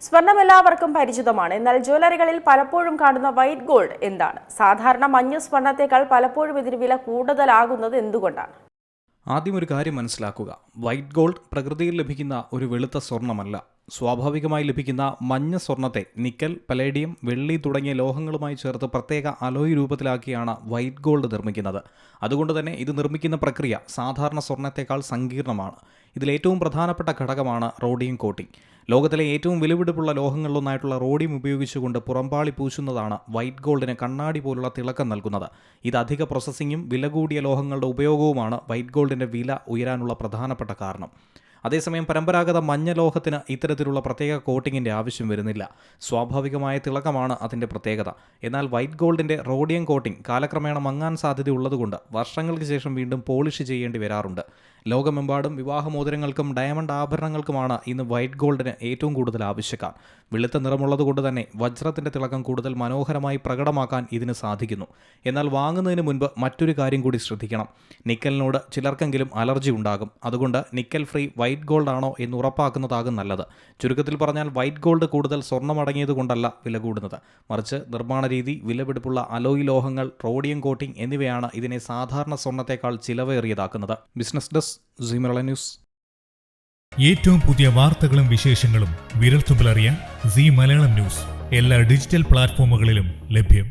സ്വർണം എല്ലാവർക്കും പരിചിതമാണ്. എന്നാൽ ജ്വല്ലറികളിൽ പലപ്പോഴും കാണുന്ന വൈറ്റ് ഗോൾഡ് എന്താണ്? സാധാരണ മഞ്ഞ സ്വർണത്തേക്കാൾ പലപ്പോഴും ഇതിന് വില കൂടുതലാകുന്നത് എന്തുകൊണ്ടാണ്? ആദ്യം ഒരു കാര്യം മനസ്സിലാക്കുക. വൈറ്റ് ഗോൾഡ് പ്രകൃതിയിൽ ലഭിക്കുന്ന ഒരു വെളുത്ത സ്വർണ്ണമല്ല. സ്വാഭാവികമായി ലഭിക്കുന്ന മഞ്ഞ സ്വർണ്ണത്തെ നിക്കൽ, പലേഡിയം, വെള്ളി തുടങ്ങിയ ലോഹങ്ങളുമായി ചേർത്ത് പ്രത്യേക അലോയ് രൂപത്തിലാക്കിയാണ് വൈറ്റ് ഗോൾഡ് നിർമ്മിക്കുന്നത്. അതുകൊണ്ട് തന്നെ ഇത് നിർമ്മിക്കുന്ന പ്രക്രിയ സാധാരണ സ്വർണ്ണത്തേക്കാൾ സങ്കീർണമാണ്. ഇതിലേറ്റവും പ്രധാനപ്പെട്ട ഘടകമാണ് റോഡിയം കോട്ടിംഗ്. ലോകത്തിലെ ഏറ്റവും വിലപിടിപ്പുള്ള ലോഹങ്ങളിലൊന്നായിട്ടുള്ള റോഡിയം ഉപയോഗിച്ചുകൊണ്ട് പുറംപാളി പൂശുന്നതാണ് വൈറ്റ് ഗോൾഡിന് കണ്ണാടി പോലുള്ള തിളക്കം നൽകുന്നത്. ഇത് അധിക പ്രോസസ്സിങ്ങും വില കൂടിയ ലോഹങ്ങളുടെ ഉപയോഗവുമാണ് വൈറ്റ് ഗോൾഡിൻ്റെ വില ഉയരാനുള്ള പ്രധാനപ്പെട്ട കാരണം. അതേസമയം പരമ്പരാഗത മഞ്ഞ ലോഹത്തിന് ഇത്തരത്തിലുള്ള പ്രത്യേക കോട്ടിങ്ങിൻ്റെ ആവശ്യം വരുന്നില്ല. സ്വാഭാവികമായ തിളക്കമാണ് അതിൻ്റെ പ്രത്യേകത. എന്നാൽ വൈറ്റ് ഗോൾഡിൻ്റെ റോഡിയം കോട്ടിംഗ് കാലക്രമേണ മങ്ങാൻ സാധ്യതയുള്ളതുകൊണ്ട് വർഷങ്ങൾക്ക് ശേഷം വീണ്ടും പോളിഷ് ചെയ്യേണ്ടി വരാറുണ്ട്. ലോകമെമ്പാടും വിവാഹമോതിരങ്ങൾക്കും ഡയമണ്ട് ആഭരണങ്ങൾക്കുമാണ് ഇന്ന് വൈറ്റ് ഗോൾഡിന് ഏറ്റവും കൂടുതൽ ആവശ്യക്കാർ. വെളുത്ത നിറമുള്ളതുകൊണ്ട് തന്നെ വജ്രത്തിൻ്റെ തിളക്കം കൂടുതൽ മനോഹരമായി പ്രകടമാക്കാൻ ഇതിന് സാധിക്കുന്നു. എന്നാൽ വാങ്ങുന്നതിന് മുൻപ് മറ്റൊരു കാര്യം കൂടി ശ്രദ്ധിക്കണം. നിക്കലിനോട് ചിലർക്കെങ്കിലും അലർജി ഉണ്ടാകും. അതുകൊണ്ട് നിക്കൽ ഫ്രീ വൈറ്റ് ഗോൾഡ് ആണോ എന്ന് ഉറപ്പാക്കുന്നതാകും നല്ലത്. ചുരുക്കത്തിൽ പറഞ്ഞാൽ വൈറ്റ് ഗോൾഡ് കൂടുതൽ സ്വർണ്ണമടങ്ങിയത് കൊണ്ടല്ല വില കൂടുന്നത്, മറിച്ച് നിർമ്മാണ രീതി, വിലപിടിപ്പുള്ള അലോയ് ലോഹങ്ങൾ, റോഡിയം കോട്ടിംഗ് എന്നിവയാണ് ഇതിനെ സാധാരണ സ്വർണ്ണത്തേക്കാൾ ചിലവേറിയതാക്കുന്നത്. Business desk, Zee Malayalam news. ഏറ്റവും പുതിയ വാർത്തകളും വിശേഷങ്ങളും വിരൽത്തുമ്പിലറിയാൻ സീ മലയാളം ന്യൂസ് എല്ലാ ഡിജിറ്റൽ പ്ലാറ്റ്ഫോമുകളിലും ലഭ്യം.